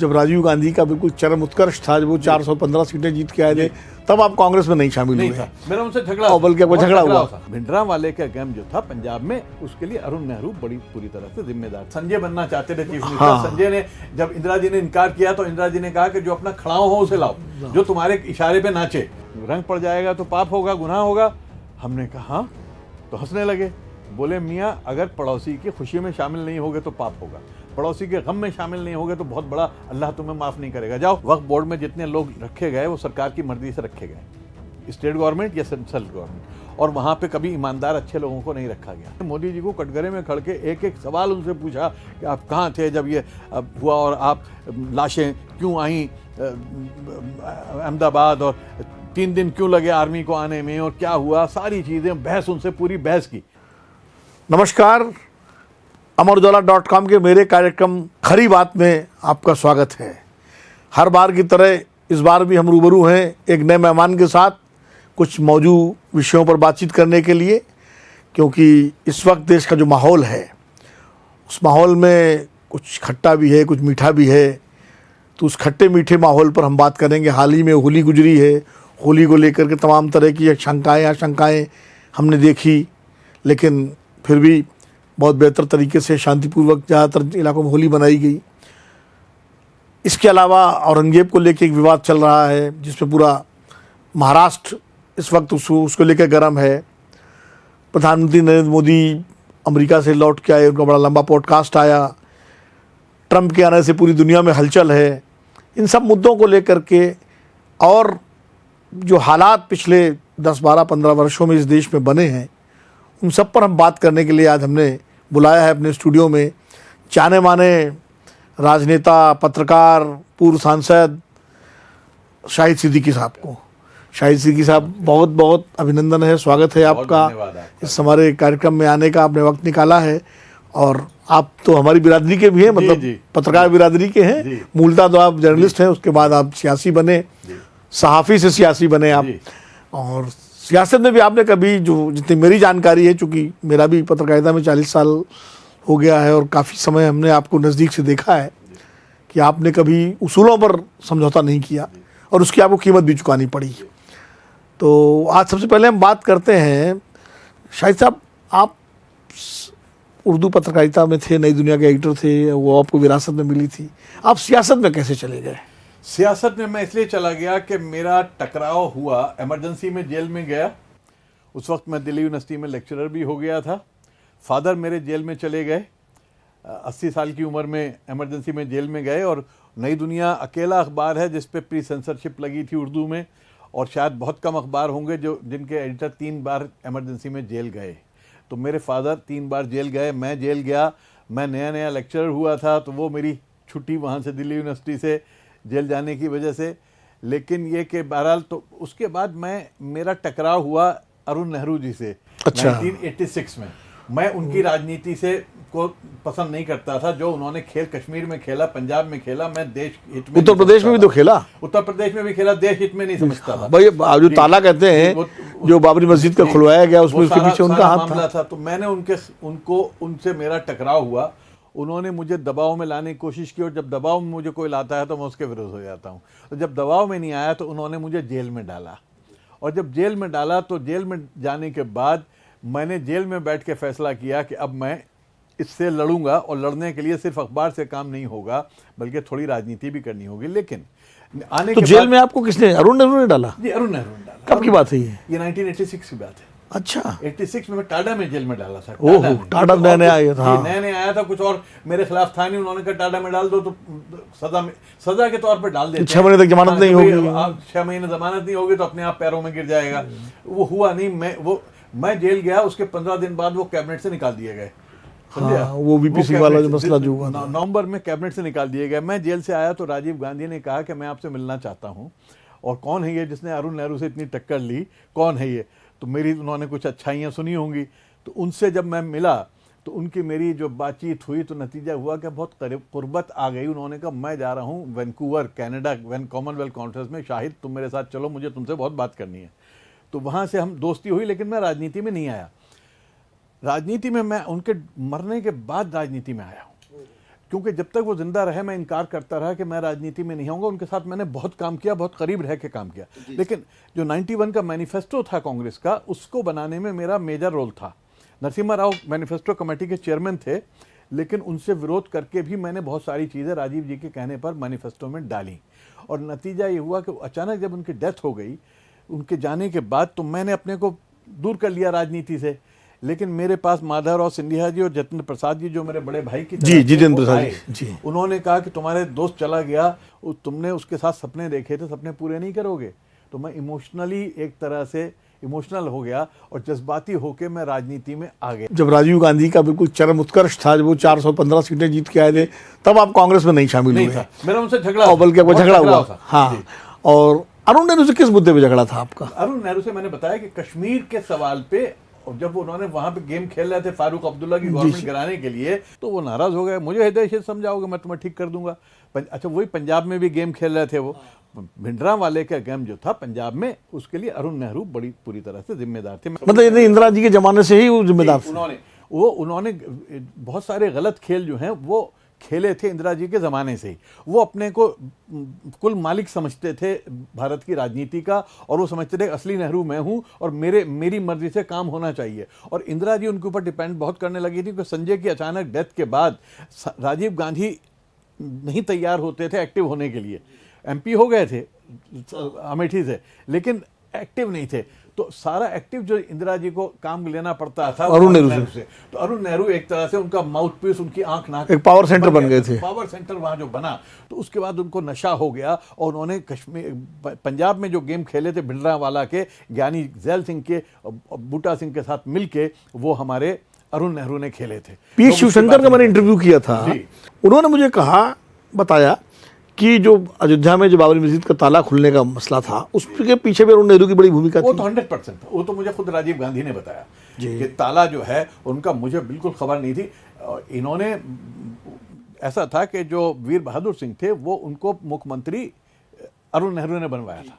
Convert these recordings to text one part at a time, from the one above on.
जब राजीव गांधी का बिल्कुल चरम उत्कर्ष था, जब वो 415 सीटें जीत के आए थे, तब आप कांग्रेस में नहीं शामिल हुए? था मेरा उनसे झगड़ा, और बल्कि आपको झगड़ा हुआ। भिंडरांवाले का गैम जो था पंजाब में, उसके लिए अरुण नेहरू बड़ी पूरी तरह से जिम्मेदार। संजय बनना चाहते थे चीफ मिनिस्टर। संजय ने, जब इंदिरा जी ने इनकार किया तो इंदिरा जी ने कहा कि जो अपना खड़ाओ हो उसे लाओ, जो तुम्हारे इशारे पे नाचे। रंग पड़ जाएगा तो पाप होगा, गुनाह होगा। हमने कहा हाँ, तो हंसने लगे। बोले मियाँ, अगर पड़ोसी की खुशी में शामिल नहीं होगे तो पाप होगा, पड़ोसी के गम में शामिल नहीं होगे तो बहुत बड़ा अल्लाह तुम्हें माफ नहीं करेगा। जाओ। वक्फ बोर्ड में जितने लोग रखे गए वो सरकार की मर्जी से रखे गए, स्टेट गवर्नमेंट या सेंट्रल गवर्नमेंट, और वहां पे कभी ईमानदार अच्छे लोगों को नहीं रखा गया। मोदी जी को कटघरे में खड़ के एक एक सवाल उनसे पूछा कि आप कहाँ थे जब ये हुआ, और आप लाशें क्यों आई अहमदाबाद, और 3 दिन क्यों लगे आर्मी को आने में, और क्या हुआ, सारी चीजें बहस, उनसे पूरी बहस की। नमस्कार, अमरउजाला.com के मेरे कार्यक्रम खरी बात में आपका स्वागत है। हर बार की तरह इस बार भी हम रूबरू हैं एक नए मेहमान के साथ, कुछ मौजूद विषयों पर बातचीत करने के लिए, क्योंकि इस वक्त देश का जो माहौल है, उस माहौल में कुछ खट्टा भी है, कुछ मीठा भी है। तो उस खट्टे मीठे माहौल पर हम बात करेंगे। हाल ही में होली गुजरी है, होली को लेकर के तमाम तरह की शंकाएँ आशंकाएँ हमने देखी, लेकिन फिर भी बहुत बेहतर तरीके से शांतिपूर्वक ज़्यादातर इलाकों में होली मनाई गई। इसके अलावा औरंगजेब को लेकर एक विवाद चल रहा है, जिसमें पूरा महाराष्ट्र इस वक्त उसको लेकर गर्म है। प्रधानमंत्री नरेंद्र मोदी अमेरिका से लौट के आए, उनका बड़ा लंबा पॉडकास्ट आया। ट्रंप के आने से पूरी दुनिया में हलचल है। इन सब मुद्दों को लेकर के और जो हालात पिछले 10, 12, 15 वर्षों में इस देश में बने हैं, उन सब पर हम बात करने के लिए आज हमने बुलाया है अपने स्टूडियो में जाने माने राजनेता, पत्रकार, पूर्व सांसद शाहिद सिद्दीकी साहब को। शाहिद सिद्दीकी साहब, बहुत बहुत अभिनंदन है, स्वागत है आपका इस हमारे कार्यक्रम में आने का। आपने वक्त निकाला है, और आप तो हमारी बिरादरी के भी हैं, मतलब पत्रकार बिरादरी के हैं। मूलतः तो आप जर्नलिस्ट हैं, उसके बाद आप सियासी बने, सहाफ़ी से सियासी बने आप। और सियासत में भी आपने कभी, जो जितनी मेरी जानकारी है, चूँकि मेरा भी पत्रकारिता में 40 साल हो गया है और काफ़ी समय हमने आपको नज़दीक से देखा है कि आपने कभी उसूलों पर समझौता नहीं किया और उसकी आपको कीमत भी चुकानी पड़ी। तो आज सबसे पहले हम बात करते हैं, शाहिद साहब, आप उर्दू पत्रकारिता में थे, नई दुनिया के एडिटर थे, वो आपको विरासत में मिली थी। आप सियासत में कैसे चले गए? सियासत में मैं इसलिए चला गया कि मेरा टकराव हुआ, इमरजेंसी में जेल में गया। उस वक्त मैं दिल्ली यूनिवर्सिटी में लेक्चरर भी हो गया था। फादर मेरे जेल में चले गए, 80 साल की उम्र में इमरजेंसी में जेल में गए। और नई दुनिया अकेला अखबार है जिस पे प्री सेंसरशिप लगी थी उर्दू में, और शायद बहुत कम अखबार होंगे जो जिनके एडिटर 3 बार इमरजेंसी में जेल गए। तो मेरे फादर 3 बार जेल गए, मैं जेल गया। मैं नया नया लेक्चरर हुआ था, तो वो मेरी छुट्टी वहाँ से दिल्ली यूनिवर्सिटी से जेल जाने की वजह से। लेकिन ये कि बहरहाल, तो उसके बाद मेरा टकराव हुआ अरुण नेहरू जी से। अच्छा। 1986 में मैं उनकी राजनीति से को पसंद नहीं करता था। जो उन्होंने खेल कश्मीर में खेला, पंजाब में खेला, मैं देश हित में, उत्तर प्रदेश में भी तो खेला, उत्तर प्रदेश में भी खेला, देश हित में नहीं समझता था भाई। जो ताला कहते हैं, जो बाबरी मस्जिद का खुलवाया गया, उसमें उसके पीछे उनका हाथ था। तो मैंने उनसे मेरा टकराव हुआ। उन्होंने मुझे दबाव में लाने की कोशिश की, और जब दबाव में मुझे कोई लाता है तो मैं उसके विरुद्ध हो जाता हूँ। तो जब दबाव में नहीं आया तो उन्होंने मुझे जेल में डाला, और जब जेल में डाला तो जेल में जाने के बाद मैंने जेल में बैठ के फैसला किया कि अब मैं इससे लड़ूंगा, और लड़ने के लिए सिर्फ अखबार से काम नहीं होगा, बल्कि थोड़ी राजनीति भी करनी होगी। लेकिन आने तो के जेल में आपको किसने, अरुण नेहरू ने डाला? जी, अरुण नेहरू ने डाला। कब की बात है ये? 1986 की बात है। अच्छा, 86 में मैं टाडा में जेल में डाला था। ओह, टाडा नया आया था। नया आया था, कुछ और मेरे खिलाफ था नहीं। उन्होंने कहा टाडा में डाल दो, तो सजा के तौर पर डाल देते। 6 महीने तक जमानत नहीं होगी। 6 महीने जमानत नहीं होगी तो अपने आप पैरों में गिर जाएगा। वो हुआ नहीं। मैं जेल गया, उसके 15 दिन बाद वो कैबिनेट से निकाल दिए गए। वो बीपीसी वाला जो मसला जो हुआ, नवंबर में कैबिनेट से निकाल दिए गए। मैं जेल से आया तो राजीव गांधी ने कहा कि मैं आपसे मिलना चाहता हूँ, और कौन है ये जिसने अरुण नेहरू से इतनी टक्कर ली, कौन है ये? तो मेरी उन्होंने कुछ अच्छाइयाँ सुनी होंगी। तो उनसे जब मैं मिला तो उनकी मेरी जो बातचीत हुई, तो नतीजा हुआ कि बहुत कुर्बत आ गई। उन्होंने कहा मैं जा रहा हूँ वैंकूवर, कनाडा, कॉमनवेल्थ कॉन्फ्रेंस में, शाहिद तुम मेरे साथ चलो, मुझे तुमसे बहुत बात करनी है। तो वहाँ से हम दोस्ती हुई, लेकिन मैं राजनीति में नहीं आया। राजनीति में मैं उनके मरने के बाद राजनीति में आया हूँ, क्योंकि जब तक वो जिंदा रहे मैं इनकार करता रहा कि मैं राजनीति में नहीं आऊंगा। उनके साथ मैंने बहुत काम किया, बहुत करीब रह के काम किया, लेकिन जो 91 का मैनिफेस्टो था कांग्रेस का, उसको बनाने में मेरा मेजर रोल था। नरसिम्हा राव मैनिफेस्टो कमेटी के चेयरमैन थे, लेकिन उनसे विरोध करके भी मैंने बहुत सारी चीज़ें राजीव जी के कहने पर मैनिफेस्टो में डाली, और नतीजा ये हुआ कि अचानक जब उनकी डेथ हो गई, उनके जाने के बाद तो मैंने अपने को दूर कर लिया राजनीति से। लेकिन मेरे पास माधवराव सिंधिया जी और जतिन प्रसाद जी, जो मेरे बड़े भाई की जी, जितेंद्र प्रसाद जी, उन्होंने कहा कि तुम्हारे दोस्त चला गया, तुमने उसके साथ सपने देखे थे, सपने पूरे नहीं करोगे। तो मैं इमोशनली एक तरह से इमोशनल हो गया और जज्बाती होकर मैं राजनीति में आ गया। जब राजीव गांधी का बिल्कुल चरम उत्कर्ष था, जब वो 415 सीटें जीत के आए थे, तब आप कांग्रेस में नहीं शामिल नहीं हुए? था, मेरा उनसे झगड़ा, और बल्कि आपको झगड़ा हुआ। था। हाँ, और अरुण नेहरू से किस मुद्दे पे झगड़ा था आपका? अरुण नेहरू से मैंने बताया कि कश्मीर के सवाल पे, और जब उन्होंने वहां पे गेम खेल रहे थे फारूक अब्दुल्ला की गवर्नमेंट गिराने के लिए, तो वो नाराज हो गए। मुझे हृदय समझाओगे, मैं तुम्हें ठीक कर दूंगा। अच्छा, वही पंजाब में भी गेम खेल रहे थे वो, भिंडरांवाले का गेम जो था पंजाब में, उसके लिए अरुण नेहरू बड़ी पूरी तरह से जिम्मेदार थे। मतलब ये इंदिरा जी के जमाने से ही वो जिम्मेदार थे? उन्होंने बहुत सारे गलत खेल जो हैं वो खेले थे इंदिरा जी के ज़माने से ही। वो अपने को कुल मालिक समझते थे भारत की राजनीति का, और वो समझते थे असली नेहरू मैं हूँ और मेरी मर्जी से काम होना चाहिए। और इंदिरा जी उनके ऊपर डिपेंड बहुत करने लगी थी, क्योंकि संजय की अचानक डेथ के बाद राजीव गांधी नहीं तैयार होते थे एक्टिव होने के लिए। एमपी हो गए थे अमेठी से, लेकिन एक्टिव नहीं थे। तो सारा एक्टिव जो इंदिरा जी को काम लेना पड़ता था अरुण नेहरू से। तो अरुण नेहरू एक तरह से उनका माउथ पीस, उनकी आंख नाक, एक पावर सेंटर बन गए थे। पावर सेंटर वहां जो बना, तो उसके बाद उनको नशा हो गया, और उन्होंने कश्मीर पंजाब में जो गेम खेले थे भिंडरांवाला के, ज्ञानी जैल सिंह के, बूटा सिंह के साथ मिलके, वो हमारे अरुण नेहरू ने खेले थे। पी शिवशंकर का मैंने इंटरव्यू किया था, उन्होंने मुझे बताया कि जो अयोध्या में जो बाबरी मस्जिद का ताला खुलने का मसला था, उसके पीछे भी अरुण नेहरू की बड़ी भूमिका थी। वो तो 100% था। वो तो मुझे खुद राजीव गांधी ने बताया कि ताला जो है उनका, मुझे बिल्कुल खबर नहीं थी। इन्होंने, ऐसा था कि जो वीर बहादुर सिंह थे वो उनको मुख्यमंत्री अरुण नेहरू ने बनवाया था,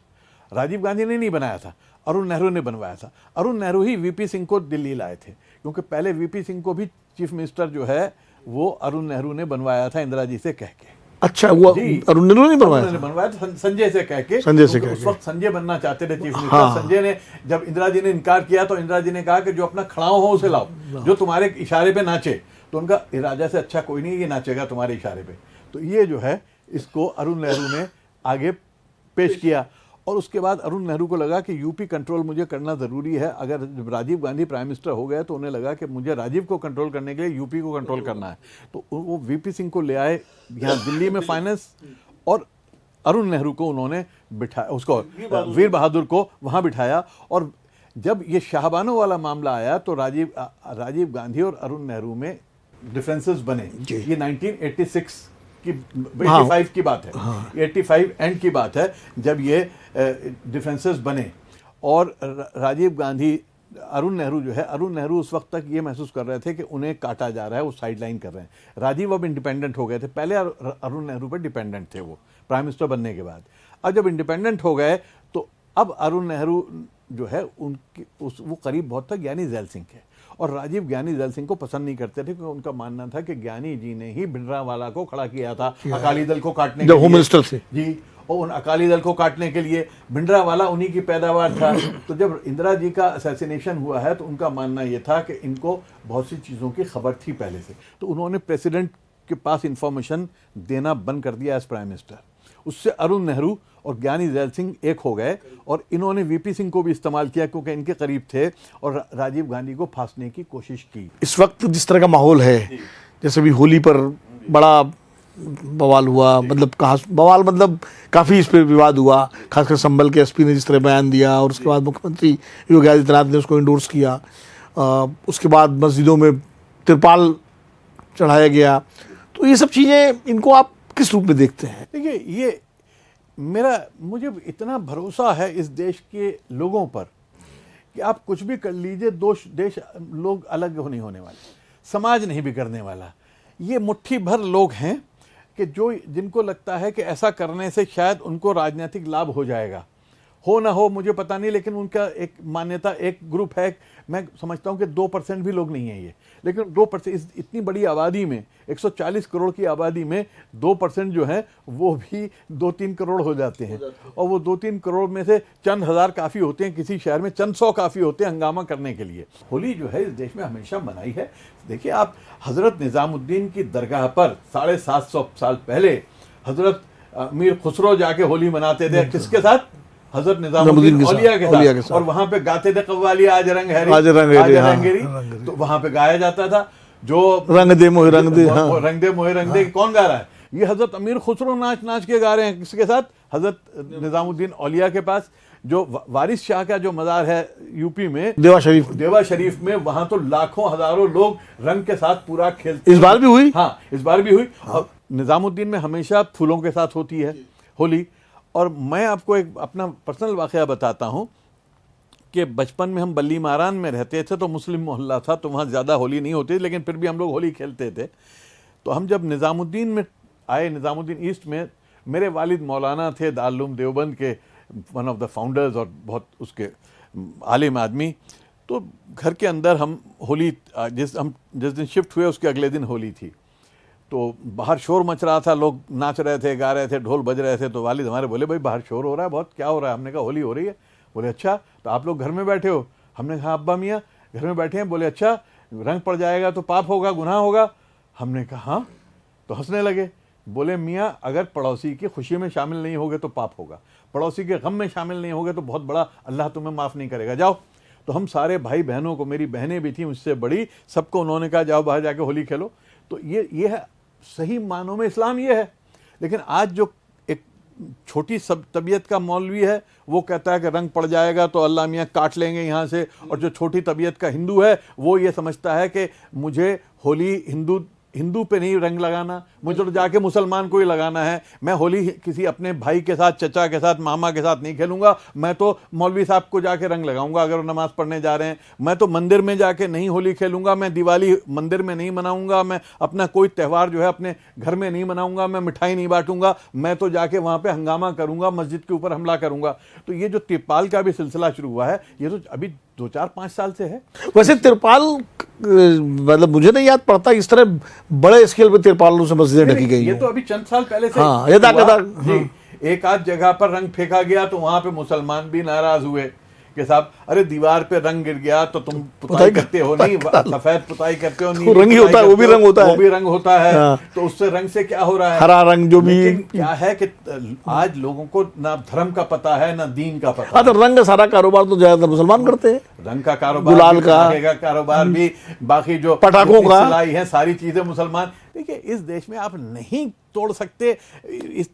राजीव गांधी ने नहीं बनाया था, अरुण नेहरू ने बनवाया था। अरुण नेहरू ही वीपी सिंह को दिल्ली लाए थे, क्योंकि पहले वीपी सिंह को भी चीफ मिनिस्टर जो है वो अरुण नेहरू ने बनवाया था इंदिरा जी से कह के। अच्छा, वो अरुण नेहरू ने बनवाया था संजय से कह के। उस वक्त संजय बनना चाहते थे चीफ मिनिस्टर। हाँ। संजय ने, जब इंदिरा जी ने इनकार किया, तो इंदिरा जी ने कहा कि जो अपना खड़ाओ हो उसे लाओ, जो तुम्हारे इशारे पे नाचे। तो उनका, राजा से अच्छा कोई नहीं, ये नाचेगा तुम्हारे इशारे पे। तो ये जो है, इसको अरुण नेहरू ने आगे पेश किया। और उसके बाद अरुण नेहरू को लगा कि यूपी कंट्रोल मुझे करना ज़रूरी है। अगर राजीव गांधी प्राइम मिनिस्टर हो गए, तो उन्हें लगा कि मुझे राजीव को कंट्रोल करने के लिए यूपी को कंट्रोल करना है। तो वो वीपी सिंह को ले आए यहाँ दिल्ली में फाइनेंस, और अरुण नेहरू को उन्होंने बिठाया, उसको वीर बहादुर को वहाँ बिठाया। और जब ये शाहबानों वाला मामला आया, तो राजीव गांधी और अरुण नेहरू में डिफरेंसेस बने। ये 1986 की 85 की बात है, 85 एंड की बात है, जब ये डिफरेंसेस बने। और राजीव गांधी, अरुण नेहरू जो है, अरुण नेहरू उस वक्त तक ये महसूस कर रहे थे कि उन्हें काटा जा रहा है, वो साइडलाइन कर रहे हैं। राजीव अब इंडिपेंडेंट हो गए थे, पहले अरुण नेहरू पर डिपेंडेंट थे वो प्राइम मिनिस्टर बनने के बाद। अब जब इंडिपेंडेंट हो गए, तो अब अरुण नेहरू जो है उनकी वो करीब बहुत था ज्ञानी जैल सिंह के, और राजीव ज्ञानी जैल सिंह को पसंद नहीं करते थे, क्योंकि उनका मानना था कि ज्ञानी जी ने ही भिंडरांवाला को खड़ा किया था अकाली दल को काटने के लिए। होम मिनिस्टर थे जी, और उन अकाली दल को काटने के लिए भिंडरांवाला उन्हीं की पैदावार था। तो जब इंदिरा जी का असैसिनेशन हुआ है, तो उनका मानना यह था कि इनको बहुत सी चीज़ों की खबर थी पहले से, तो उन्होंने प्रेसिडेंट के पास इंफॉर्मेशन देना बंद कर दिया एज प्राइम मिनिस्टर। उससे अरुण नेहरू और ज्ञानी जैल सिंह एक हो गए, और इन्होंने वीपी सिंह को भी इस्तेमाल किया, क्योंकि इनके करीब थे, और राजीव गांधी को फांसने की कोशिश की। इस वक्त जिस तरह का माहौल है, जैसे भी होली पर बड़ा बवाल हुआ, मतलब बवाल मतलब काफ़ी इस पर विवाद हुआ, खासकर संभल के एसपी ने जिस तरह बयान दिया, और उसके बाद मुख्यमंत्री योगी आदित्यनाथ ने उसको इंडोर्स किया। उसके बाद मस्जिदों में तिरपाल चढ़ाया गया। तो ये सब चीज़ें, इनको आप किस रूप में देखते हैं? देखिए, ये मुझे इतना भरोसा है इस देश के लोगों पर कि आप कुछ भी कर लीजिए, देश लोग अलग नहीं होने वाले, समाज नहीं बिगड़ने वाला। ये मुट्ठी भर लोग हैं कि जिनको लगता है कि ऐसा करने से शायद उनको राजनीतिक लाभ हो जाएगा, हो ना हो मुझे पता नहीं, लेकिन उनका एक मान्यता, एक ग्रुप है, मैं समझता हूं कि 2% भी लोग नहीं है ये, लेकिन 2% इतनी बड़ी आबादी में, 140 करोड़ की आबादी में 2% जो है वो भी 2-3 करोड़ हो जाते हैं, और वो 2-3 करोड़ में से चंद हजार काफ़ी होते हैं, किसी शहर में चंद सौ काफ़ी होते हैं हंगामा करने के लिए। होली जो है इस देश में हमेशा मनाई है। देखिए आप हज़रत निज़ामुद्दीन की दरगाह पर 750 साल पहले हज़रत अमीर खुसरो जाके होली मनाते थे, किसके साथ? हज़रत निज़ामुद्दीन औलिया के साथ, और वहां पे गाते थे कव्वाली आज रंग हैरी, आज रंग हैरी, तो वहां पे गाया जाता था जो रंग दे मोहे रंग दे, हाँ। रंग दे मोहे रंग दे, कौन गा रहा है? ये हज़रत अमीर खुसरो नाच नाच के गा रहे हैं, किसके साथ? हज़रत निज़ामुद्दीन औलिया के पास। जो वारिस शाह का जो मज़ार है यूपी में, देवा शरीफ में, वहां तो लाखों हजारों लोग रंग के साथ पूरा खेलते। इस बार भी हुई? हाँ, इस बार भी हुई। और निज़ामुद्दीन में हमेशा फूलों के साथ होती है होली। और मैं आपको एक अपना पर्सनल वाक़या बताता हूँ कि बचपन में हम बल्ली मारान में रहते थे, तो मुस्लिम मोहल्ला था, तो वहाँ ज़्यादा होली नहीं होती, लेकिन फिर भी हम लोग होली खेलते थे। तो हम जब निज़ामुद्दीन में आए, निज़ामुद्दीन ईस्ट में, मेरे वालिद मौलाना थे दारुल उलूम देवबंद के, वन ऑफ द फाउंडर्स और बहुत उसके आलिम आदमी। तो घर के अंदर हम होली, जिस दिन शिफ्ट हुए उसके अगले दिन होली थी, तो बाहर शोर मच रहा था, लोग नाच रहे थे, गा रहे थे, ढोल बज रहे थे। तो वालिद हमारे बोले, भाई बाहर शोर हो रहा है बहुत, क्या हो रहा है? हमने कहा होली हो रही है। बोले अच्छा, तो आप लोग घर में बैठे हो? हमने कहा अब्बा मियाँ घर में बैठे हैं। बोले अच्छा, रंग पड़ जाएगा तो पाप होगा, गुनाह होगा? हमने कहा हाँ। तो हंसने लगे। बोले मियाँ अगर पड़ोसी की खुशी में शामिल नहीं होगे तो पाप होगा, पड़ोसी के गम में शामिल नहीं होगे तो बहुत बड़ा अल्लाह तुम्हें माफ़ नहीं करेगा, जाओ। तो हम सारे भाई बहनों को, मेरी बहनें भी थी मुझसे बड़ी, सबको उन्होंने कहा जाओ बाहर जाके होली खेलो। तो ये है सही मानों में इस्लाम, ये है। लेकिन आज जो एक छोटी सब तबीयत का मौलवी है, वो कहता है कि रंग पड़ जाएगा तो अल्लाह मियाँ काट लेंगे यहाँ से, और जो छोटी तबीयत का हिंदू है वो ये समझता है कि मुझे होली हिंदू पे नहीं रंग लगाना, मुझे तो जाके मुसलमान को ही लगाना है। मैं होली किसी अपने भाई के साथ, चचा के साथ, मामा के साथ नहीं खेलूंगा, मैं तो मौलवी साहब को जाके रंग लगाऊंगा अगर वो नमाज पढ़ने जा रहे हैं। मैं तो मंदिर में जाके नहीं होली खेलूंगा, मैं दिवाली मंदिर में नहीं मनाऊंगा, मैं अपना कोई त्यौहार जो है अपने घर में नहीं मनाऊंगा, मैं मिठाई नहीं बांटूंगा, मैं तो जाके वहां पे हंगामा करूंगा, मस्जिद के ऊपर हमला करूंगा। तो ये जो तिरपाल का भी सिलसिला शुरू हुआ है, ये तो अभी 2-4-5 साल से है। वैसे तिरपाल मतलब मुझे नहीं याद पड़ता इस तरह बड़े स्केल पे तिरपालों से मस्जिदें ढकी गई। ये तो अभी चंद साल पहले से हाँ, जी, एक आध जगह पर रंग फेंका गया तो वहां पे मुसलमान भी नाराज हुए कि साहब अरे दीवार पे रंग गिर गया तो तुम पुताई करते हो नहीं, सफेद पुताई करते हो, नीली रंग ही होता है, वो भी रंग होता है, वो भी रंग होता है। तो उससे रंग से क्या हो रहा है? हरा रंग जो भी क्या है कि आज लोगों को ना धर्म का पता है ना दीन का पता। हाँ, तो रंग का सारा कारोबार तो ज्यादातर मुसलमान करते हैं, रंग का कारोबार, गुलाल का कारोबार भी, बाकी जो पटाखों का सिलाई है, सारी चीजें मुसलमान। देखिए इस देश में आप नहीं तोड़ सकते,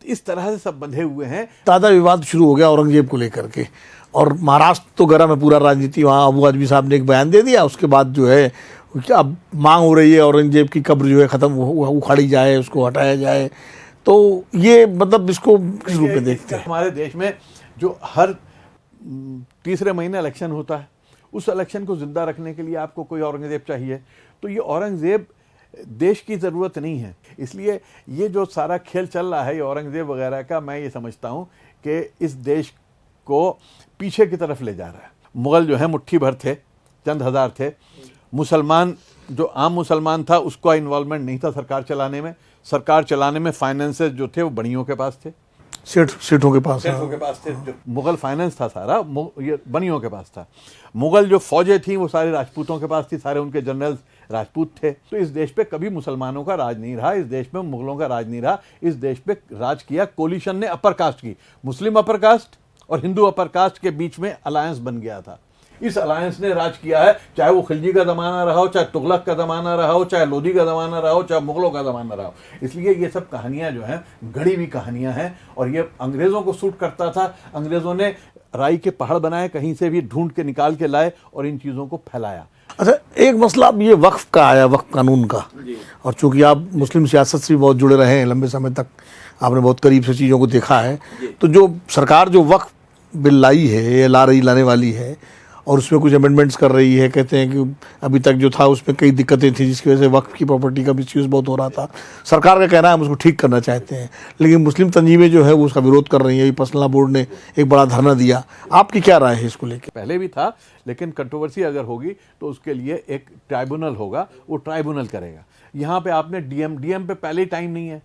इस तरह से सब बंधे हुए हैं। ताज़ा विवाद शुरू हो गया औरंगजेब को लेकर के, और महाराष्ट्र तो गर्म है पूरा राजनीति। वहाँ अबू आजमी साहब ने एक बयान दे दिया, उसके बाद जो है अब मांग हो रही है औरंगजेब की कब्र जो है ख़त्म उखाड़ी जाए, उसको हटाया जाए। तो ये मतलब इसको किस रूप में देखते हैं? हमारे देश में जो हर तीसरे महीने इलेक्शन होता है, उस इलेक्शन को जिंदा रखने के लिए आपको कोई औरंगजेब चाहिए। तो ये औरंगजेब देश की ज़रूरत नहीं है। इसलिए ये जो सारा खेल चल रहा है ये औरंगजेब वगैरह का, मैं ये समझता हूँ कि इस देश को पीछे की तरफ ले जा रहा है। मुग़ल जो है मुट्ठी भर थे, चंद हज़ार थे। मुसलमान जो आम मुसलमान था उसका इन्वॉल्वमेंट नहीं था सरकार चलाने में। सरकार चलाने में फाइनेंसेस जो थे वो बनियों के पास थे, सेठों के पास थे। जो मुग़ल फाइनेंस था सारा ये बनियों के पास था। मुग़ल जो फौजें थी वो सारे राजपूतों के पास थी, सारे उनके जनरल राजपूत थे। तो इस देश पे कभी मुसलमानों का राज नहीं रहा, इस देश में मुग़लों का राज नहीं रहा। इस देश पे राज किया कोलिशन ने, अपर कास्ट की, मुस्लिम अपर कास्ट और हिंदू अपर कास्ट के बीच में अलायंस बन गया था। इस अलायंस ने राज किया है, चाहे वो खिलजी का ज़माना रहा हो, चाहे तुगलक का ज़माना रहा हो, चाहे लोधी का ज़माना रहा हो, चाहे मुग़लों का ज़माना रहा हो। इसलिए ये सब कहानियाँ जो हैं गढ़ी हुई कहानियाँ हैं, और ये अंग्रेज़ों को सूट करता था। अंग्रेज़ों ने राई के पहाड़ बनाए, कहीं से भी ढूंढ के निकाल के लाए और इन चीज़ों को फैलाया। अच्छा, एक मसला अब ये वक्फ का आया, वक्फ कानून का, और चूंकि आप मुस्लिम सियासत से भी बहुत जुड़े रहे हैं लंबे समय तक, आपने बहुत करीब से चीज़ों को देखा है। तो जो सरकार जो वक्फ बिल लाई है, लाने वाली है, और उसमें कुछ अमेंडमेंट्स कर रही है। कहते हैं कि अभी तक जो था उसमें कई दिक्कतें थी जिसकी वजह से वक्फ की प्रॉपर्टी का मिसयूज़ बहुत हो रहा था। सरकार का कहना है हम उसको ठीक करना चाहते हैं, लेकिन मुस्लिम तंजीमें जो है वो उसका विरोध कर रही हैं। पर्सनल बोर्ड ने एक बड़ा धरना दिया। आपकी क्या राय है इसको लेकर? पहले भी था, लेकिन कंट्रोवर्सी अगर होगी तो उसके लिए एक ट्राइब्यूनल होगा, वो ट्राइब्यूनल करेगा। यहाँ पे आपने डीएम पे पहले ही टाइम नहीं है,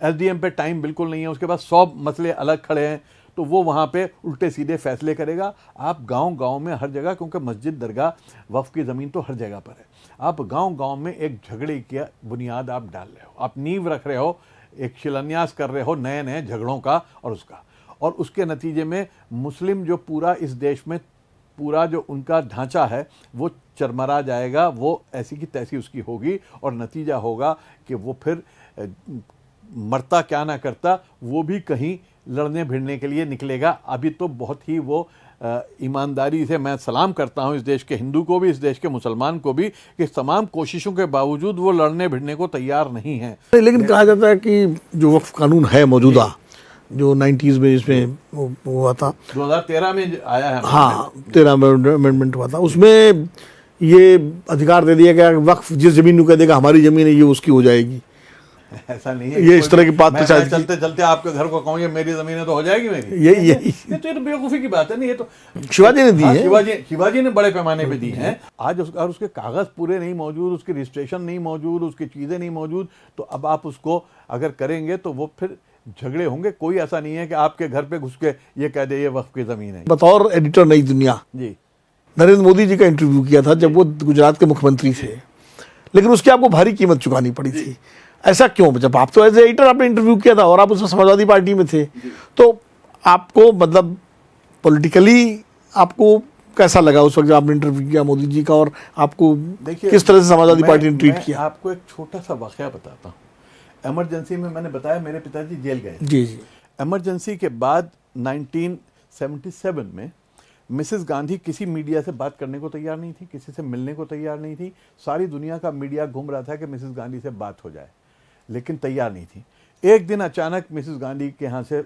एसडीएम पे टाइम बिल्कुल नहीं है, उसके बाद 100 मसले अलग खड़े हैं, तो वो वहाँ पे उल्टे सीधे फैसले करेगा। आप गांव-गांव में हर जगह, क्योंकि मस्जिद दरगाह वक्फ की ज़मीन तो हर जगह पर है, आप गांव-गांव में एक झगड़े की बुनियाद आप डाल रहे हो, आप नींव रख रहे हो, एक शिलान्यास कर रहे हो नए नए झगड़ों का और उसका, और उसके नतीजे में मुस्लिम जो पूरा इस देश में पूरा जो उनका ढांचा है वो चरमरा जाएगा, वो ऐसी की तैसी उसकी होगी, और नतीजा होगा कि वो फिर मरता क्या ना करता, वो भी कहीं लड़ने भिड़ने के लिए निकलेगा। अभी तो बहुत ही वो ईमानदारी से मैं सलाम करता हूँ इस देश के हिंदू को भी, इस देश के मुसलमान को भी, कि तमाम कोशिशों के बावजूद वो लड़ने भिड़ने को तैयार नहीं है। लेकिन कहा जाता है कि जो वक्फ कानून है मौजूदा, जो 90s में इसमें वो हुआ था, 2013 में आया है, हाँ 13 में अमेंडमेंट हुआ था, उसमें ये अधिकार दे दिया गया कि वक्फ जिस जमीन को कह देगा हमारी जमीन है ये उसकी हो जाएगी। ऐसा नहीं है, ये इस तरह की बात मैं चलते चलते आपके घर को कहूँ ये मेरी जमीन है तो हो जाएगी मेरी, यही ये तो बेवकूफ़ी की बात है। नहीं, ये तो शिवाजी ने दी हाँ, है, शिवाजी ने बड़े पैमाने पे दी हैं। आज और उसके कागज पूरे नहीं मौजूद, उसकी रजिस्ट्रेशन नहीं मौजूद, उसकी चीजें नहीं मौजूद, तो अब आप उसको अगर करेंगे तो वो फिर झगड़े होंगे। कोई ऐसा नहीं है कि आपके घर पे घुस के ये कह दे ये वक्फ की जमीन है। बतौर एडिटर नई दुनिया जी, नरेंद्र मोदी जी का इंटरव्यू किया था जब वो गुजरात के मुख्यमंत्री थे, लेकिन उसकी आपको भारी कीमत चुकानी पड़ी थी। ऐसा क्यों? जब आप तो एज एडिटर आपने इंटरव्यू किया था और आप उसमें समाजवादी पार्टी में थे, तो आपको मतलब पॉलिटिकली आपको कैसा लगा उस वक्त जब आपने इंटरव्यू किया मोदी जी का, और आपको किस तरह से समाजवादी पार्टी ने ट्रीट किया? आपको एक छोटा सा वाकया बताता हूँ। इमरजेंसी में मैंने बताया मेरे पिताजी जेल गए। जी जी। इमरजेंसी के बाद 1977 में मिसेस गांधी किसी मीडिया से बात करने को तैयार नहीं थी, किसी से मिलने को तैयार नहीं थी। सारी दुनिया का मीडिया घूम रहा था कि मिसेस गांधी से बात हो जाए, लेकिन तैयार नहीं थी। एक दिन अचानक मिसेस गांधी के यहाँ से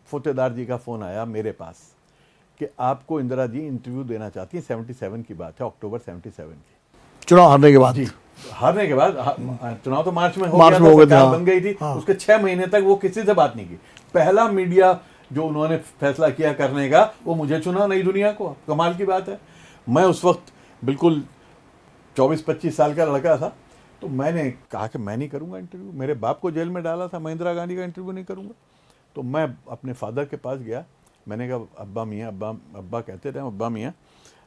फतेदार जी का फ़ोन आया मेरे पास कि आपको इंदिरा जी इंटरव्यू देना चाहती हैं। 77 की बात है, अक्टूबर 77 की, चुनाव हारने के बाद। जी, हारने के बाद। चुनाव तो मार्च में हो गया था, सरकार हाँ, बन गई थी। हाँ। उसके 6 महीने तक वो किसी से बात नहीं की। पहला मीडिया जो उन्होंने फैसला किया करने का, वो मुझे चुना, नई दुनिया को। कमाल की बात है, मैं उस वक्त बिल्कुल 24-25 साल का लड़का था, तो मैंने कहा कि मैं नहीं करूंगा इंटरव्यू। मेरे बाप को जेल में डाला था, मैं इंदिरा गांधी का इंटरव्यू नहीं करूंगा। तो मैं अपने फादर के पास गया, मैंने कहा अब्बा मियाँ, अब्बा कहते थे, अब्बा मियाँ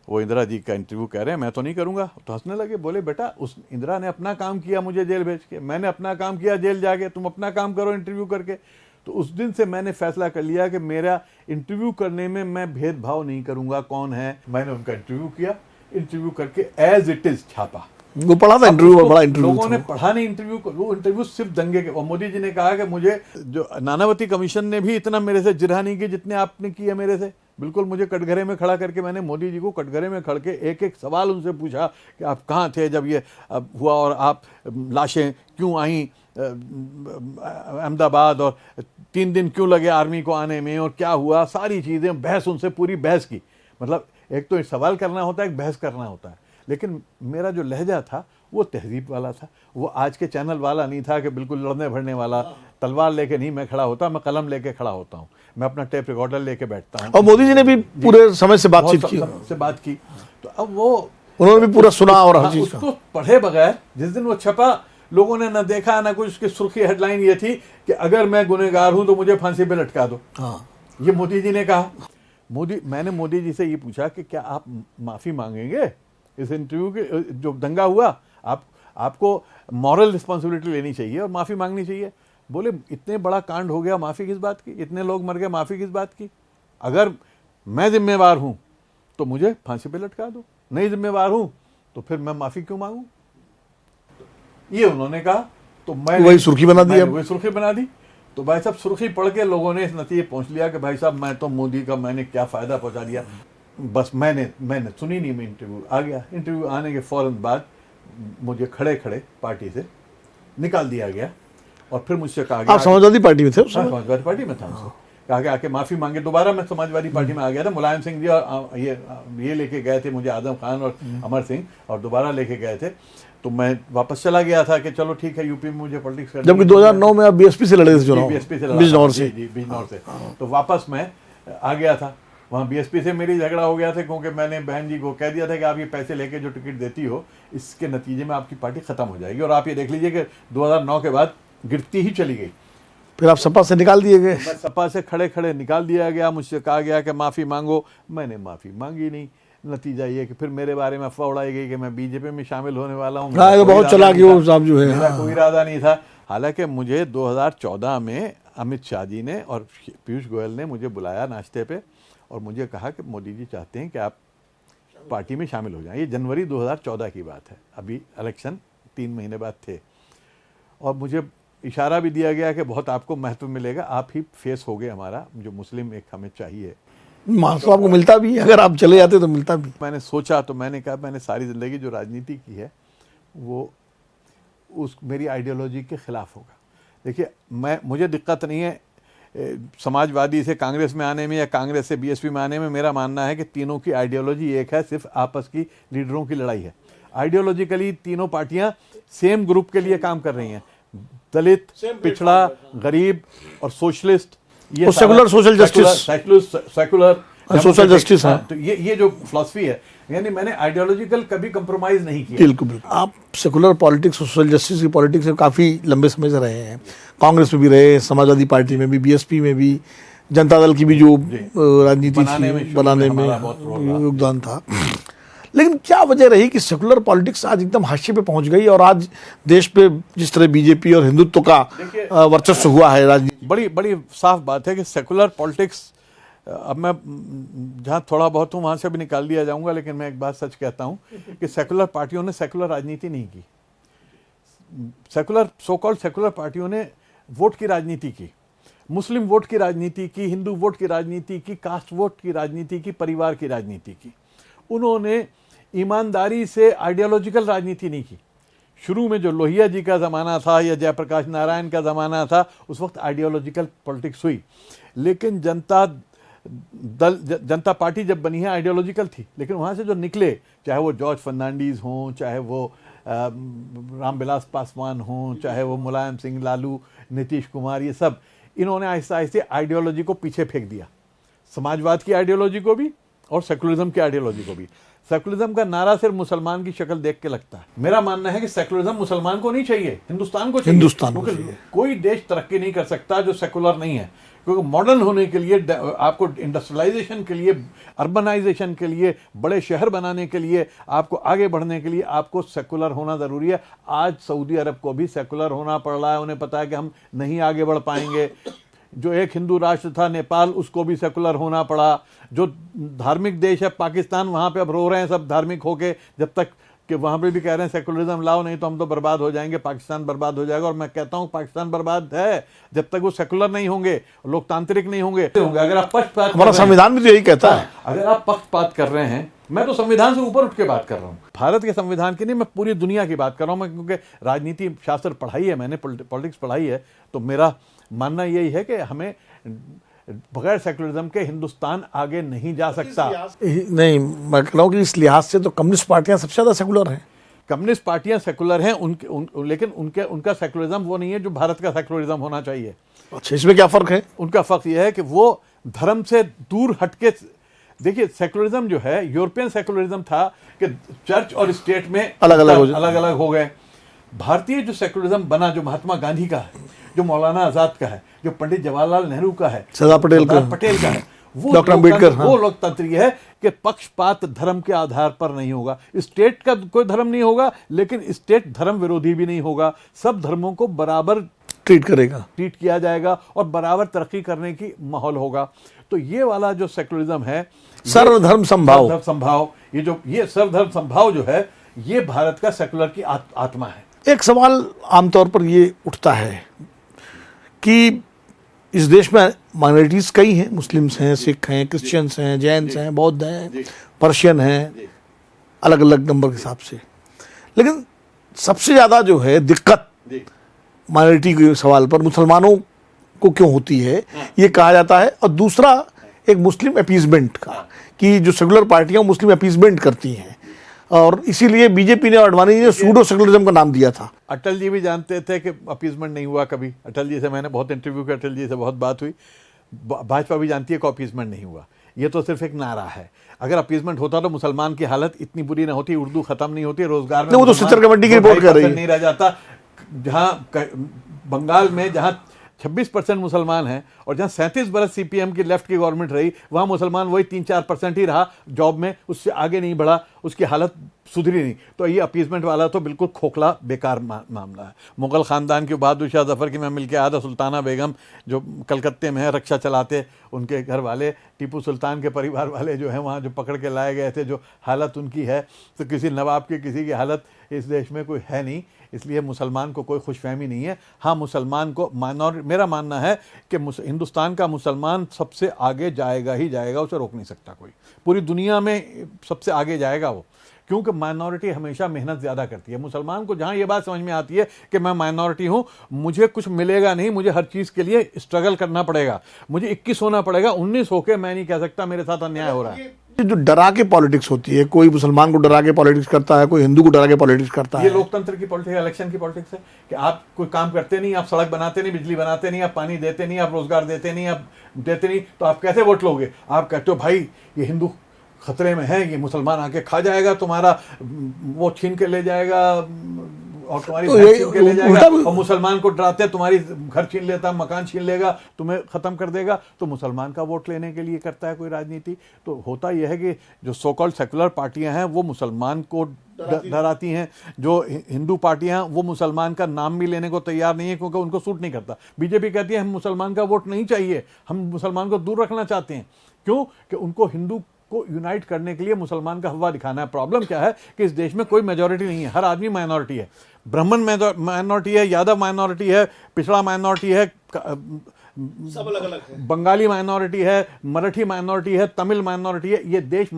वो इंदिरा जी का इंटरव्यू कह रहे हैं, मैं तो नहीं करूंगा। तो हंसने लगे, बोले बेटा उस इंदिरा ने अपना काम किया मुझे जेल भेज के, मैंने अपना काम किया जेल जाके, तुम अपना काम करो इंटरव्यू करके। तो उस दिन से मैंने फैसला कर लिया कि मेरा इंटरव्यू करने में मैं भेदभाव नहीं करूंगा, कौन है। मैंने उनका इंटरव्यू किया, इंटरव्यू करके एज इट इज छापा। वो पढ़ा था इंटरव्यू, बड़ा इंटरव्यू लोगों ने पढ़ा नहीं इंटरव्यू को, वो इंटरव्यू सिर्फ दंगे के। और मोदी जी ने कहा कि मुझे जो नानावती कमीशन ने भी इतना मेरे से जिरह नहीं की जितने आपने किया मेरे से। बिल्कुल मुझे कटघरे में खड़ा करके, मैंने मोदी जी को कटघरे में खड़ के एक एक सवाल उनसे पूछा कि आप कहाँ थे जब ये हुआ, और आप लाशें क्यों आई अहमदाबाद, और 3 दिन क्यों लगे आर्मी को आने में, और क्या हुआ, सारी चीज़ें बहस, उनसे पूरी बहस की। मतलब एक तो सवाल करना होता है, एक बहस करना होता है। लेकिन मेरा जो लहजा था वो तहजीब वाला था, वो आज के चैनल वाला नहीं था कि बिल्कुल लड़ने भड़ने वाला। तलवार लेके नहीं मैं खड़ा होता, मैं कलम लेके खड़ा होता हूँ, मैं अपना टेप रिकॉर्डर लेके बैठता हूँ। और मोदी जी ने भी पूरे समय से बातचीत की, तो अब वो उन्होंने भी पूरा सुना और हर चीज उसको पढ़े बगैर जिस दिन वो छपा, लोगों ने न देखा ना कुछ। उसकी सुर्खी हेडलाइन ये थी कि अगर मैं गुनहगार हूं तो मुझे फांसी पे लटका दो। हाँ। ये मोदी जी ने कहा। मैंने मोदी जी से ये पूछा कि क्या आप माफी मांगेंगे इस इंटरव्यू के जो दंगा हुआ, आपको मॉरल रिस्पॉन्सिबिलिटी लेनी चाहिए और माफी मांगनी चाहिए। बोले इतने बड़ा कांड हो गया, माफी किस बात की, इतने लोग मर गए, माफी किस बात की। अगर मैं जिम्मेवार हूं तो मुझे फांसी पे लटका दो, नहीं जिम्मेवार हूं तो फिर मैं माफी क्यों मांगू। ये उन्होंने कहा, तो मैं वही सुर्खी बना दी। वही सुर्खी बना दी। तो भाई साहब सुर्खी पढ़ के लोगों ने इस नतीजे पहुंच लिया कि भाई साहब मैं तो मोदी का मैंने क्या फायदा पहुंचा दिया। बस मैंने सुनी नहीं, मैं इंटरव्यू आ गया। इंटरव्यू आने के फौरन बाद मुझे खड़े खड़े पार्टी से निकाल दिया गया और फिर मुझसे कहा गया, आप समाजवादी पार्टी में थे उस समय? समाजवादी पार्टी में था। कहा कि आके माफ़ी मांगे। दोबारा मैं समाजवादी पार्टी में आ गया था, मुलायम सिंह जी और ये लेके गए थे मुझे, आजम खान और अमर सिंह, और दोबारा लेके गए थे। तो मैं वापस चला गया था कि चलो ठीक है, यूपी में मुझे पॉलिटिक्स करनी है। जबकि 2009 में आप बीएसपी से लड़े थे चुनाव, बीएसपी से बिजनौर से। जी बिजनौर से। तो वापस मैं आ गया था, वहाँ बीएसपी से मेरी झगड़ा हो गया था, क्योंकि मैंने बहन जी को कह दिया था कि आप ये पैसे लेके जो टिकट देती हो, इसके नतीजे में आपकी पार्टी खत्म हो जाएगी। और आप ये देख लीजिए कि 2009 के बाद गिरती ही चली गई। फिर आप सपा से निकाल दिए गए। मैं सपा से खड़े खड़े निकाल दिया गया, मुझसे कहा गया कि माफ़ी मांगो, मैंने माफ़ी मांगी नहीं। नतीजा ये कि फिर मेरे बारे में अफवाह उड़ाई गई कि मैं बीजेपी में शामिल होने वाला हूँ। हाँ, ये बहुत चला कि वो साहब जो है, मेरा हाँ। कोई इरादा नहीं था। हालांकि मुझे 2014 में अमित शाह जी ने और पीयूष गोयल ने मुझे बुलाया नाश्ते पे और मुझे कहा कि मोदी जी चाहते हैं कि आप पार्टी में शामिल हो जाएं। ये जनवरी 2014 की बात है, अभी इलेक्शन 3 महीने बाद थे। और मुझे इशारा भी दिया गया कि बहुत आपको महत्व मिलेगा, आप ही फेस हो गए हमारा, जो मुस्लिम एक हमें चाहिए। मार्क्स तो आपको मिलता भी है, अगर आप चले जाते तो मिलता भी। मैंने सोचा तो मैंने कहा मैंने सारी ज़िंदगी जो राजनीति की है वो उस मेरी आइडियोलॉजी के ख़िलाफ़ होगा। देखिए, मुझे दिक्कत नहीं है समाजवादी से कांग्रेस में आने में या कांग्रेस से बीएसपी में आने में। मेरा मानना है कि तीनों की आइडियोलॉजी एक है, सिर्फ आपस की लीडरों की लड़ाई है। आइडियोलॉजिकली तीनों पार्टियां सेम ग्रुप के लिए काम कर रही हैं, दलित, पिछड़ा, गरीब और सोशलिस्ट। ये secular social justice, secular social justice है। तो ये जो फिलॉसफी है, यानी मैंने आइडियोलॉजिकल कभी कंप्रोमाइज नहीं किया। बिल्कुल बिल्कुल। आप सेकुलर पॉलिटिक्स, सोशल जस्टिस की पॉलिटिक्स में काफ़ी लंबे समय से रहे हैं, कांग्रेस में भी रहे, समाजवादी पार्टी में भी, बीएसपी में भी, जनता दल की भी जो राजनीति बनाने में योगदान था। लेकिन क्या वजह रही कि सेकुलर पॉलिटिक्स आज एकदम हाशिए पे पहुंच गई और आज देश पे जिस तरह बीजेपी और हिंदुत्व का वर्चस्व हुआ है राजनीति? बड़ी साफ बात है कि सेकुलर पॉलिटिक्स, अब मैं जहाँ थोड़ा बहुत हूँ वहाँ से भी निकाल दिया जाऊँगा, लेकिन मैं एक बात सच कहता हूँ कि सेकुलर पार्टियों ने सेकुलर राजनीति नहीं की। सो कॉल्ड सेकुलर पार्टियों ने वोट की राजनीति की, मुस्लिम वोट की राजनीति की, हिंदू वोट की राजनीति की, कास्ट वोट की राजनीति की, परिवार की राजनीति की। उन्होंने ईमानदारी से आइडियोलॉजिकल राजनीति नहीं की। शुरू में जो लोहिया जी का ज़माना था या जयप्रकाश नारायण का ज़माना था, उस वक्त आइडियोलॉजिकल पॉलिटिक्स हुई। लेकिन जनता पार्टी जब बनी है आइडियोलॉजिकल थी, लेकिन वहाँ से जो निकले, चाहे वो जॉर्ज फर्नांडीज हों, चाहे वो रामविलास पासवान हों, चाहे वो मुलायम सिंह, लालू, नीतीश कुमार, ये सब इन्होंने आहिस्ते आहिस्ते आइडियोलॉजी को पीछे फेंक दिया, समाजवाद की आइडियोलॉजी को भी और सेकुलरिज्म की आइडियोलॉजी को भी। सेकुलरिज्म का नारा सिर्फ मुसलमान की शक्ल देख के लगता है। मेरा मानना है कि सेकुलरिज्म मुसलमान को नहीं चाहिए, हिंदुस्तान को चाहिए। क्योंकि कोई देश तरक्की नहीं कर सकता जो सेकुलर नहीं है। क्योंकि मॉडर्न होने के लिए, आपको इंडस्ट्रियलाइजेशन के लिए, अर्बनाइजेशन के लिए, बड़े शहर बनाने के लिए, आपको आगे बढ़ने के लिए आपको सेकुलर होना ज़रूरी है। आज सऊदी अरब को भी सेकुलर होना पड़ रहा है, उन्हें पता है कि हम नहीं आगे बढ़ पाएंगे। जो एक हिंदू राष्ट्र था नेपाल, उसको भी सेकुलर होना पड़ा। जो धार्मिक देश है पाकिस्तान, वहाँ पे अब रो रहे हैं सब धार्मिक होके, जब तक कि वहाँ पे भी कह रहे हैं सेकुलरिज्म लाओ, नहीं तो हम तो बर्बाद हो जाएंगे, पाकिस्तान बर्बाद हो जाएगा। और मैं कहता हूँ पाकिस्तान बर्बाद है जब तक वो सेकुलर नहीं होंगे, लोकतांत्रिक नहीं होंगे। अगर आप पक्षपात, हमारा संविधान भी तो यही कहता है, अगर आप पक्षपात कर रहे हैं, मैं तो संविधान से ऊपर उठ के बात कर रहा हूँ, भारत के संविधान की नहीं, मैं पूरी दुनिया की बात कर रहा हूँ। मैं क्योंकि राजनीति शास्त्र पढ़ाई है, मैंने पॉलिटिक्स पढ़ाई है, तो मेरा मानना यही है कि हमें बगैर सेकुलरिज्म के हिंदुस्तान आगे नहीं जा सकता। नहीं, मैं कह रहा हूँ कि इस लिहाज से तो कम्युनिस्ट पार्टियां सबसे ज़्यादा सेकुलर हैं। कम्युनिस्ट पार्टियां सेकुलर हैं, लेकिन उनका सेकुलरिज्म वो नहीं है जो भारत का सेकुलरिज्म होना चाहिए। अच्छा, इसमें क्या फ़र्क है? उनका फ़र्क यह है कि वो धर्म से दूर हटके, देखिए सेकुलरिज्म जो है, यूरोपियन सेकुलरिज्म था कि चर्च और स्टेट में अलग अलग हो गए। भारतीय जो सेकुलरिज्म बना, जो महात्मा गांधी का है, जो मौलाना आज़ाद का है, जो पंडित जवाहरलाल नेहरू का है, सरदार पटेल का है, वो डॉक्टर अम्बेडकर, वो लोकतंत्र है कि पक्षपात धर्म के आधार पर नहीं होगा। स्टेट का कोई धर्म नहीं होगा, लेकिन स्टेट धर्म विरोधी भी नहीं होगा। सब धर्मों को बराबर ट्रीट किया जाएगा और बराबर तरक्की करने की माहौल होगा। तो ये वाला जो सेकुलरिज्म है, सर्वधर्म संभाव, ये सर्वधर्म संभाव जो है, ये भारत का सेकुलर की आत्मा है। एक सवाल आमतौर पर ये उठता है कि इस देश में माइनॉरिटीज़ कई हैं, मुस्लिम्स हैं, सिख हैं, क्रिश्चियंस हैं, जैन्स हैं, बौद्ध हैं, पर्शियन हैं, अलग अलग नंबर के हिसाब से। लेकिन सबसे ज़्यादा जो है दिक्कत माइनॉरिटी के सवाल पर मुसलमानों को क्यों होती है, ये कहा जाता है। और दूसरा एक मुस्लिम अपीजमेंट का, कि जो सेकुलर पार्टियां मुस्लिम अपीजमेंट करती हैं, और इसीलिए बीजेपी ने, अडवाणी जी ने सूडो सेकुलरिज्म का नाम दिया था। अटल जी भी जानते थे कि अपीजमेंट नहीं हुआ कभी। अटल जी से मैंने बहुत इंटरव्यू किया, अटल जी से बहुत बात हुई। भाजपा भी जानती है कि अपीजमेंट नहीं हुआ, ये तो सिर्फ एक नारा है। अगर अपीजमेंट होता तो मुसलमान की हालत इतनी बुरी ना होती, उर्दू खत्म नहीं होती, रोजगार में वो तो सितर कमेटी की रिपोर्ट कर रही है, नहीं रह जाता। जहां बंगाल में जहां 26% मुसलमान हैं और जहां 37 बरस सीपीएम की लेफ्ट की गवर्नमेंट रही, वहां मुसलमान वही 3-4% ही रहा जॉब में, उससे आगे नहीं बढ़ा, उसकी हालत सुधरी नहीं। तो ये अपीजमेंट वाला तो बिल्कुल खोखला बेकार मामला है। मुगल ख़ानदान के बहादुर शाह जफ़र की मैं मिलके आया था, सुल्ताना बेगम जो कलकत्ते में है, रक्षा चलाते, उनके घर वाले टीपू सुल्तान के परिवार वाले जो हैं वहाँ जो पकड़ के लाए गए थे, जो हालत उनकी है, तो किसी नवाब की किसी की हालत इस देश में कोई है नहीं। इसलिए मुसलमान को कोई खुशफहमी नहीं है। हाँ, मुसलमान को मेरा मानना है कि हिंदुस्तान का मुसलमान सबसे आगे जाएगा ही जाएगा, उसे रोक नहीं सकता कोई। पूरी दुनिया में सबसे आगे जाएगा वो, क्योंकि माइनॉरिटी हमेशा मेहनत ज़्यादा करती है। मुसलमान को जहाँ ये बात समझ में आती है कि मैं माइनॉरिटी हूँ, मुझे कुछ मिलेगा नहीं, मुझे हर चीज़ के लिए स्ट्रगल करना पड़ेगा, मुझे 21 होना पड़ेगा, 19 होके मैं नहीं कह सकता मेरे साथ अन्याय हो रहा है। जो डरा के पॉलिटिक्स होती है, कोई मुसलमान को डरा के पॉलिटिक्स करता है, कोई हिंदू को डरा के पॉलिटिक्स करता है। ये लोकतंत्र की पॉलिटिक्स, इलेक्शन की पॉलिटिक्स है कि आप कोई काम करते नहीं, आप सड़क बनाते नहीं, बिजली बनाते नहीं, आप पानी देते नहीं, आप रोजगार देते नहीं, आप देते नहीं, तो आप कैसे वोट लोगे? आप कहते हो भाई ये हिंदू खतरे में है, ये मुसलमान आके खा जाएगा, तुम्हारा वो छीन के ले जाएगा और तुम्हारी घर छीन के ले जाएगा, और मुसलमान को डराते हैं तुम्हारी घर छीन लेता, मकान छीन लेगा, तुम्हें खत्म कर देगा। तो मुसलमान का वोट लेने के लिए करता है कोई राजनीति। तो होता यह है कि जो सो कॉल्ड सेकुलर पार्टियां हैं वो मुसलमान को डराती हैं, जो हिंदू पार्टियां वो मुसलमान का नाम भी लेने को तैयार नहीं है, क्योंकि उनको सूट नहीं करता। बीजेपी कहती है हम मुसलमान का वोट नहीं चाहिए, हम मुसलमान को दूर रखना चाहते हैं। क्यों? कि उनको हिंदू को यूनाइट करने के लिए मुसलमान का हवा दिखाना है। प्रॉब्लम क्या है कि इस देश में कोई मेजॉरिटी नहीं है, हर आदमी माइनॉरिटी है। ब्राह्मण माइनॉरिटी है, यादव माइनॉरिटी है, पिछड़ा माइनॉरिटी है, सब अलग अलग है, बंगाली माइनॉरिटी है, मराठी माइनॉरिटी है, तमिल माइनॉरिटी है। ये देश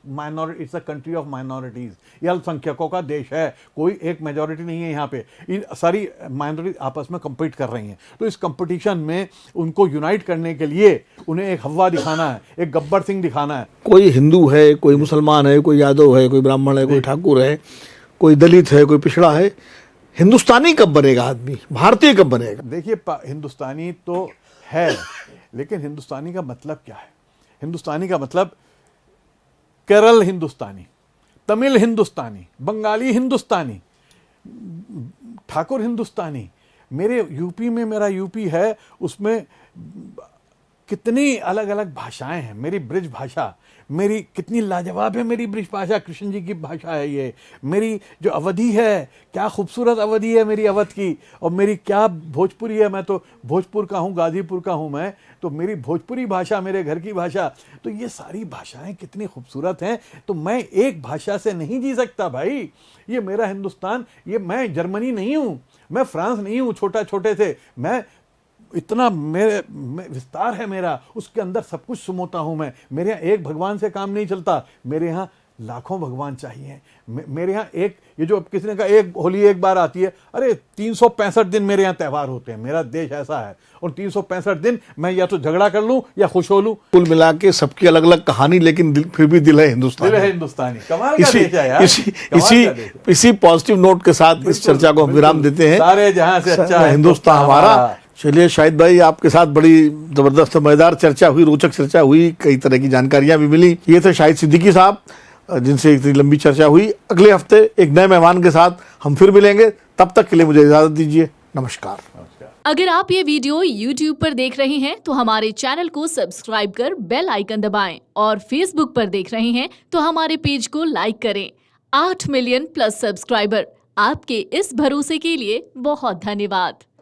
minority, it's a country of minorities. ये अल्पसंख्यकों का देश है, कोई एक मेजॉरिटी नहीं है यहाँ पे। इन सारी माइनॉरिटी आपस में compete कर रही हैं। तो इस कंपटीशन में उनको यूनाइट करने के लिए उन्हें एक हवा दिखाना है, एक गब्बर सिंह दिखाना है। कोई हिंदू है, कोई मुसलमान है, कोई यादव है, कोई ब्राह्मण है, कोई ठाकुर है, कोई दलित है, कोई पिछड़ा है। हिंदुस्तानी कब बनेगा आदमी? भारतीय कब बनेगा? देखिए, हिंदुस्तानी तो है, लेकिन हिंदुस्तानी का मतलब क्या है? हिंदुस्तानी का मतलब केरल हिंदुस्तानी, तमिल हिंदुस्तानी, बंगाली हिंदुस्तानी, ठाकुर हिंदुस्तानी। मेरे यूपी में, मेरा यूपी है, उसमें कितनी अलग अलग भाषाएं हैं। मेरी ब्रिज भाषा मेरी कितनी लाजवाब है, मेरी ब्रिज भाषा कृष्ण जी की भाषा है ये। मेरी जो अवधि है, क्या खूबसूरत अवधि है मेरी अवध की, और मेरी क्या भोजपुरी है। मैं तो भोजपुर का हूँ, गाजीपुर का हूँ मैं, तो मेरी भोजपुरी भाषा मेरे घर की भाषा। तो ये सारी भाषाएं कितनी खूबसूरत हैं। तो मैं एक भाषा से नहीं जी सकता भाई। ये मेरा हिंदुस्तान, ये मैं जर्मनी नहीं हूँ, मैं फ्रांस नहीं हूँ छोटे से। मैं इतना मेरे विस्तार है मेरा, उसके अंदर सब कुछ सुमोता हूँ मैं। मेरे यहाँ एक भगवान से काम नहीं चलता, मेरे यहाँ लाखों भगवान चाहिए। मेरे यहाँ एक, ये जो किसी ने कहा एक होली एक बार आती है, अरे 365 दिन मेरे यहाँ त्यौहार होते हैं। मेरा देश ऐसा है, और 365 दिन मैं या तो झगड़ा कर लूँ या खुश हो लूँ। कुल मिला के सबकी अलग अलग कहानी, लेकिन फिर भी दिल है हिंदुस्तानी। दिल है हिंदुस्तानी। कमाल का देश है यार। इसी पॉजिटिव नोट के साथ इस चर्चा को हम विराम देते हैं। सारे जहां से अच्छा हिंदुस्तान हमारा। चलिए, शाहिद भाई, आपके साथ बड़ी जबरदस्त मजेदार चर्चा हुई, रोचक चर्चा हुई, कई तरह की जानकारियां भी मिली। ये थे शाहिद सिद्दीकी साहब, जिनसे इतनी लंबी चर्चा हुई। अगले हफ्ते एक नए मेहमान के साथ हम फिर मिलेंगे। तब तक के लिए मुझे इजाजत दीजिए। नमस्कार। अगर आप ये वीडियो YouTube पर देख रहे हैं तो हमारे चैनल को सब्सक्राइब कर बेल आइकन दबाएं, और Facebook पर देख रहे हैं तो हमारे पेज को लाइक करें। 8 मिलियन प्लस सब्सक्राइबर, आपके इस भरोसे के लिए बहुत धन्यवाद।